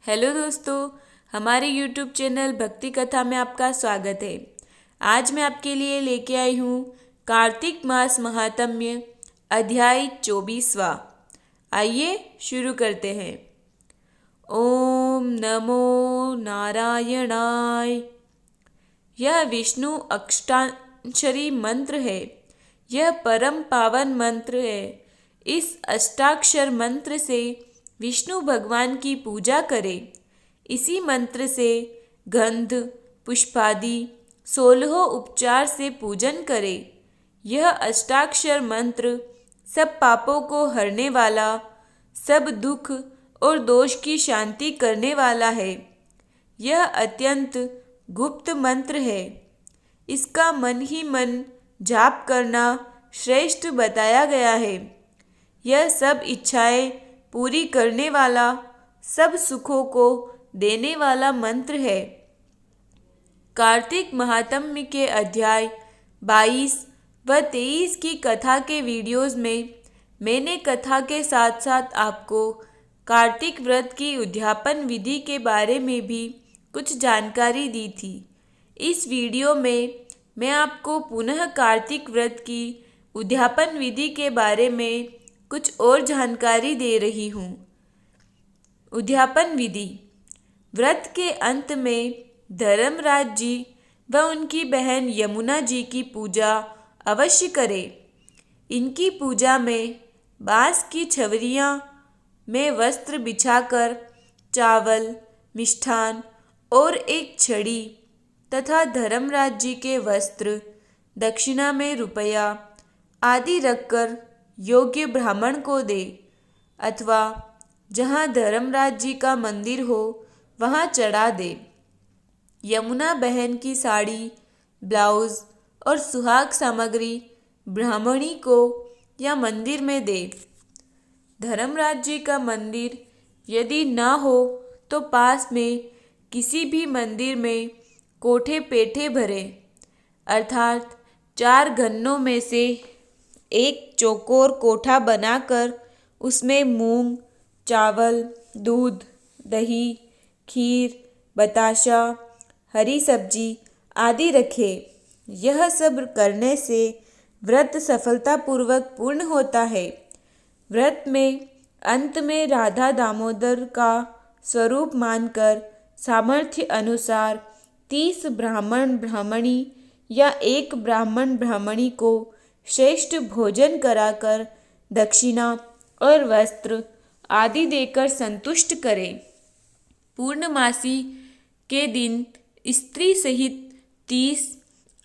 Hello दोस्तों, हमारे YouTube channel भक्ति कथा में आपका स्वागत है। आज मैं आपके लिए लेके आई हूँ कार्तिक मास महात्म्य अध्याय 24वां। आइए शुरू करते हैं। ओम नमो नारायणाय। यह विष्णु अष्टाक्षरी मंत्र है। यह परम पावन मंत्र है। इस अष्टाक्षर मंत्र से विष्णु भगवान की पूजा करें। इसी मंत्र से गंध पुष्पादि 16 उपचार से पूजन करें। यह अष्टाक्षर मंत्र सब पापों को हरने वाला, सब दुख और दोष की शांति करने वाला है। यह अत्यंत गुप्त मंत्र है। इसका मन ही मन जाप करना श्रेष्ठ बताया गया है। यह सब इच्छाएं पूरी करने वाला, सब सुखों को देने वाला मंत्र है। कार्तिक महात्म्य के अध्याय 22 व 23 की कथा के वीडियोस में मैंने कथा के साथ साथ आपको कार्तिक व्रत की उद्यापन विधि के बारे में भी कुछ जानकारी दी थी। इस वीडियो में मैं आपको पुनः कार्तिक व्रत की उद्यापन विधि के बारे में कुछ और जानकारी दे रही हूँ। उद्यापन विधि। व्रत के अंत में धर्मराज जी व उनकी बहन यमुना जी की पूजा अवश्य करें। इनकी पूजा में बांस की छवरियाँ में वस्त्र बिछाकर चावल, मिष्ठान और एक छड़ी तथा धर्मराज जी के वस्त्र, दक्षिणा में रुपया आदि रखकर योग्य ब्राह्मण को दे, अथवा जहाँ धर्मराज जी का मंदिर हो वहाँ चढ़ा दे। यमुना बहन की साड़ी, ब्लाउज और सुहाग सामग्री ब्राह्मणी को या मंदिर में दे। धर्मराज जी का मंदिर यदि ना हो तो पास में किसी भी मंदिर में कोठे पेठे भरे, अर्थात 4 गन्नों में से एक चौकोर कोठा बनाकर उसमें मूंग, चावल, दूध, दही, खीर, बताशा, हरी सब्जी आदि रखे। यह सब करने से व्रत सफलतापूर्वक पूर्ण होता है। व्रत में अंत में राधा दामोदर का स्वरूप मानकर सामर्थ्य अनुसार 30 ब्राह्मण ब्राह्मणी या एक ब्राह्मण ब्राह्मणी को श्रेष्ठ भोजन कराकर दक्षिणा और वस्त्र आदि देकर संतुष्ट करें। पूर्णमासी के दिन स्त्री सहित 30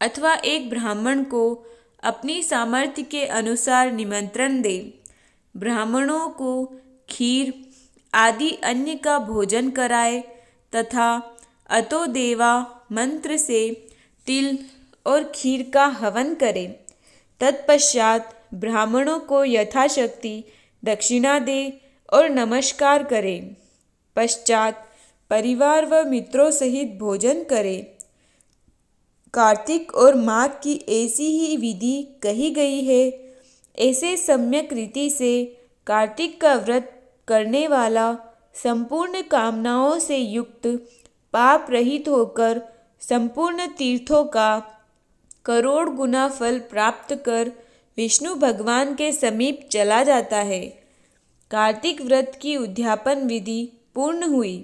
अथवा एक ब्राह्मण को अपनी सामर्थ्य के अनुसार निमंत्रण दे। ब्राह्मणों को खीर आदि अन्य का भोजन कराए तथा अतो देवा मंत्र से तिल और खीर का हवन करे। तत्पश्चात ब्राह्मणों को यथाशक्ति दक्षिणा दे और नमस्कार करें। पश्चात परिवार व मित्रों सहित भोजन करें। कार्तिक और माघ की ऐसी ही विधि कही गई है। ऐसे सम्यक रीति से कार्तिक का व्रत करने वाला संपूर्ण कामनाओं से युक्त, पाप रहित होकर संपूर्ण तीर्थों का करोड़ गुना फल प्राप्त कर विष्णु भगवान के समीप चला जाता है। कार्तिक व्रत की उद्यापन विधि पूर्ण हुई।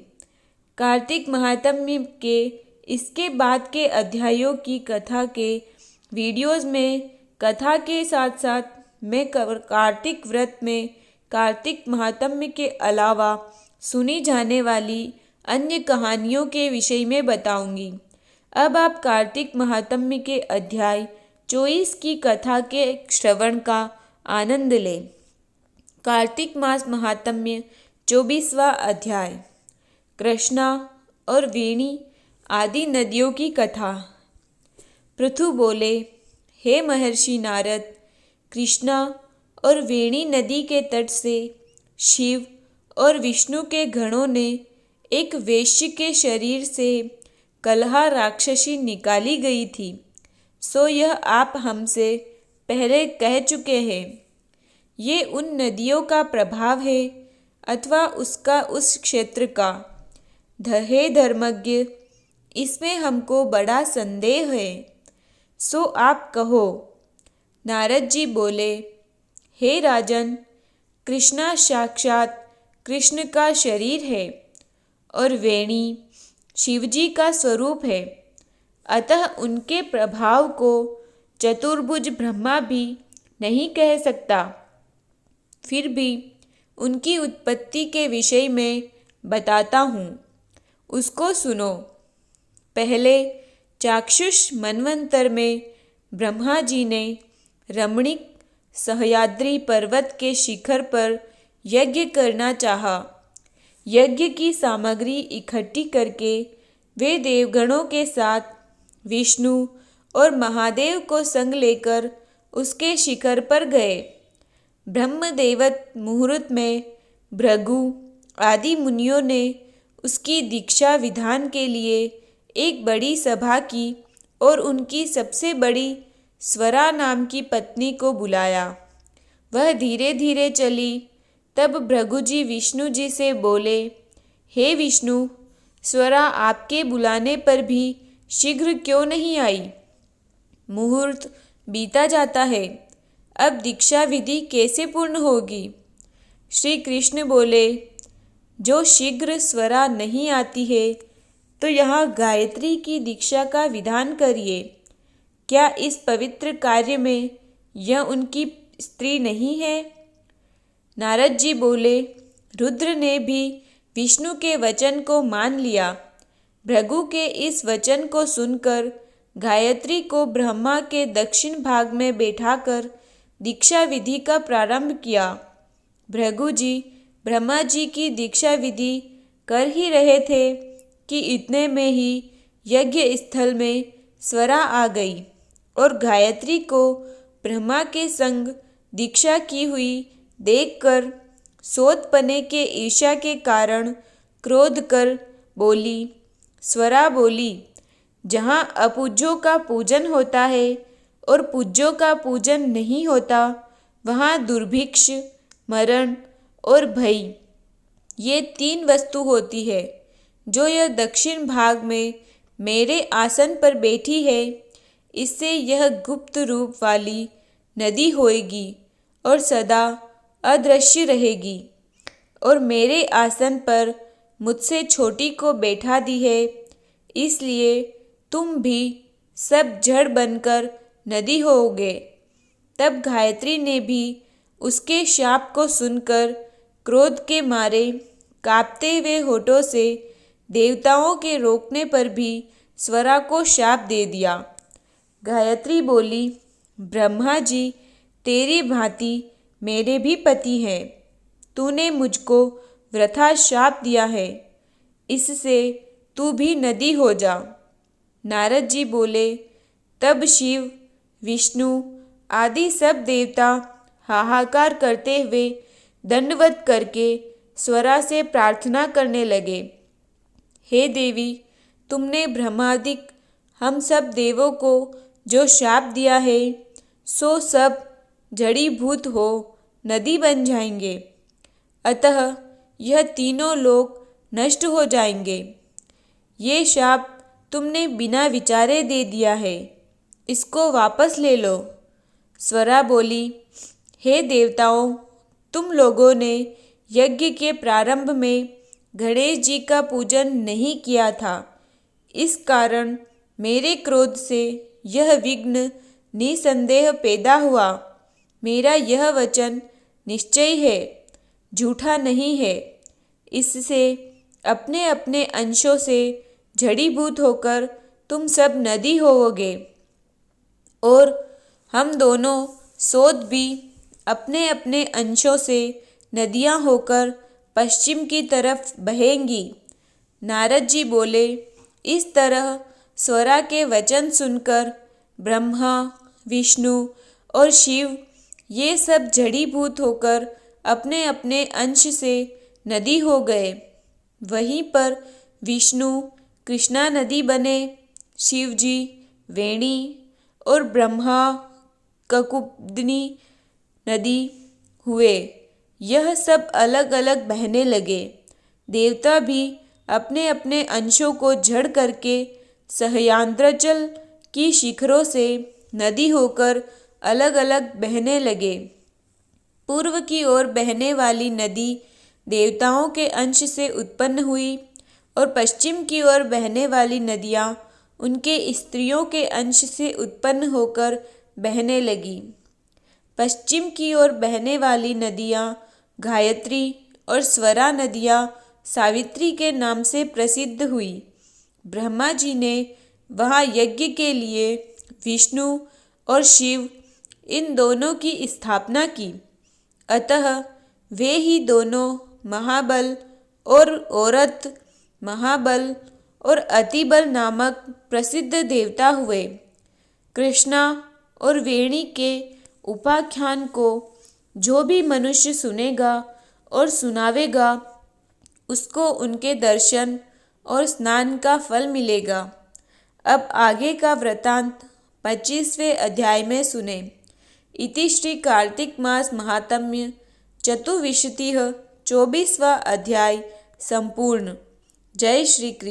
कार्तिक महात्म्य के इसके बाद के अध्यायों की कथा के वीडियोस में कथा के साथ साथ मैं कार्तिक व्रत में कार्तिक महात्म्य के अलावा सुनी जाने वाली अन्य कहानियों के विषय में बताऊंगी। अब आप कार्तिक महात्म्य के अध्याय 24 की कथा के श्रवण का आनंद लें। कार्तिक मास महात्म्य 24वां अध्याय। कृष्णा और वेणी आदि नदियों की कथा। पृथु बोले, हे महर्षि नारद, कृष्णा और वेणी नदी के तट से शिव और विष्णु के गणों ने एक वेश्य के शरीर से कलहा राक्षसी निकाली गई थी, सो यह आप हमसे पहले कह चुके हैं। ये उन नदियों का प्रभाव है अथवा उसका उस क्षेत्र का हे धर्मज्ञ, इसमें हमको बड़ा संदेह है, सो आप कहो। नारद जी बोले, हे राजन, कृष्णा साक्षात कृष्ण का शरीर है और वेणी शिवजी का स्वरूप है, अतः उनके प्रभाव को चतुर्भुज ब्रह्मा भी नहीं कह सकता। फिर भी उनकी उत्पत्ति के विषय में बताता हूँ, उसको सुनो। पहले चाक्षुष मनवंतर में ब्रह्मा जी ने रमणीक सह्याद्री पर्वत के शिखर पर यज्ञ करना चाहा। यज्ञ की सामग्री इकट्ठी करके वे देवगणों के साथ विष्णु और महादेव को संग लेकर उसके शिखर पर गए। ब्रह्मदेवत मुहूर्त में भृगु आदि मुनियों ने उसकी दीक्षा विधान के लिए एक बड़ी सभा की और उनकी सबसे बड़ी स्वरा नाम की पत्नी को बुलाया। वह धीरे धीरे चली। तब भृगु जी विष्णु जी से बोले, हे विष्णु, स्वरा आपके बुलाने पर भी शीघ्र क्यों नहीं आई? मुहूर्त बीता जाता है, अब दीक्षा विधि कैसे पूर्ण होगी? श्री कृष्ण बोले, जो शीघ्र स्वरा नहीं आती है तो यहाँ गायत्री की दीक्षा का विधान करिए। क्या इस पवित्र कार्य में यह उनकी स्त्री नहीं है? नारद जी बोले, रुद्र ने भी विष्णु के वचन को मान लिया। भृगु के इस वचन को सुनकर गायत्री को ब्रह्मा के दक्षिण भाग में बैठाकर दीक्षा विधि का प्रारंभ किया। भृगु जी ब्रह्मा जी की दीक्षा विधि कर ही रहे थे कि इतने में ही यज्ञ स्थल में स्वरा आ गई और गायत्री को ब्रह्मा के संग दीक्षा की हुई देखकर सोतपने के ईर्ष्या के कारण क्रोध कर बोली। स्वरा बोली, जहाँ अपूज्यों का पूजन होता है और पूज्यों का पूजन नहीं होता, वहाँ दुर्भिक्ष, मरण और भय, ये 3 वस्तु होती है। जो यह दक्षिण भाग में मेरे आसन पर बैठी है, इससे यह गुप्त रूप वाली नदी होएगी और सदा अदृश्य रहेगी। और मेरे आसन पर मुझसे छोटी को बैठा दी है, इसलिए तुम भी सब जड़ बनकर नदी होओगे। तब गायत्री ने भी उसके शाप को सुनकर क्रोध के मारे कांपते हुए होठों से देवताओं के रोकने पर भी स्वरा को शाप दे दिया। गायत्री बोली, ब्रह्मा जी, तेरी भांति मेरे भी पति हैं। तूने मुझको वृथा शाप दिया है, इससे तू भी नदी हो जा। नारद जी बोले, तब शिव, विष्णु आदि सब देवता हाहाकार करते हुए दंडवत करके स्वरा से प्रार्थना करने लगे, हे देवी, तुमने ब्रह्मादिक हम सब देवों को जो शाप दिया है, सो सब जड़ीभूत हो नदी बन जाएंगे, अतः यह तीनों लोग नष्ट हो जाएंगे। ये शाप तुमने बिना विचारे दे दिया है, इसको वापस ले लो। स्वरा बोली, हे देवताओं, तुम लोगों ने यज्ञ के प्रारंभ में गणेश जी का पूजन नहीं किया था, इस कारण मेरे क्रोध से यह विघ्न निसंदेह पैदा हुआ। मेरा यह वचन निश्चय है, झूठा नहीं है। इससे अपने अपने अंशों से जड़ीभूत होकर तुम सब नदी होवोगे और हम दोनों सोत भी अपने अपने अंशों से नदियाँ होकर पश्चिम की तरफ बहेंगी। नारद जी बोले, इस तरह स्वरा के वचन सुनकर ब्रह्मा, विष्णु और शिव ये सब जड़ीभूत होकर अपने अपने अंश से नदी हो गए। वहीं पर विष्णु कृष्णा नदी बने, शिवजी वेणी और ब्रह्मा ककुब्दनी नदी हुए। यह सब अलग अलग बहने लगे। देवता भी अपने अपने अंशों को जड़ करके सहस्रांचल की शिखरों से नदी होकर अलग अलग बहने लगे। पूर्व की ओर बहने वाली नदी देवताओं के अंश से उत्पन्न हुई और पश्चिम की ओर बहने वाली नदियाँ उनके स्त्रियों के अंश से उत्पन्न होकर बहने लगी। पश्चिम की ओर बहने वाली नदियाँ गायत्री और स्वरा नदियाँ सावित्री के नाम से प्रसिद्ध हुई। ब्रह्मा जी ने वहाँ यज्ञ के लिए विष्णु और शिव इन दोनों की स्थापना की, अतः वे ही दोनों महाबल और औरत महाबल और अतिबल नामक प्रसिद्ध देवता हुए। कृष्णा और वेणी के उपाख्यान को जो भी मनुष्य सुनेगा और सुनावेगा उसको उनके दर्शन और स्नान का फल मिलेगा। अब आगे का वृतांत 25वें अध्याय में सुने। इति श्री कार्तिक मास महात्म्य चतुर्विंशतिः 24वां अध्याय संपूर्ण। जय श्री कृष्ण।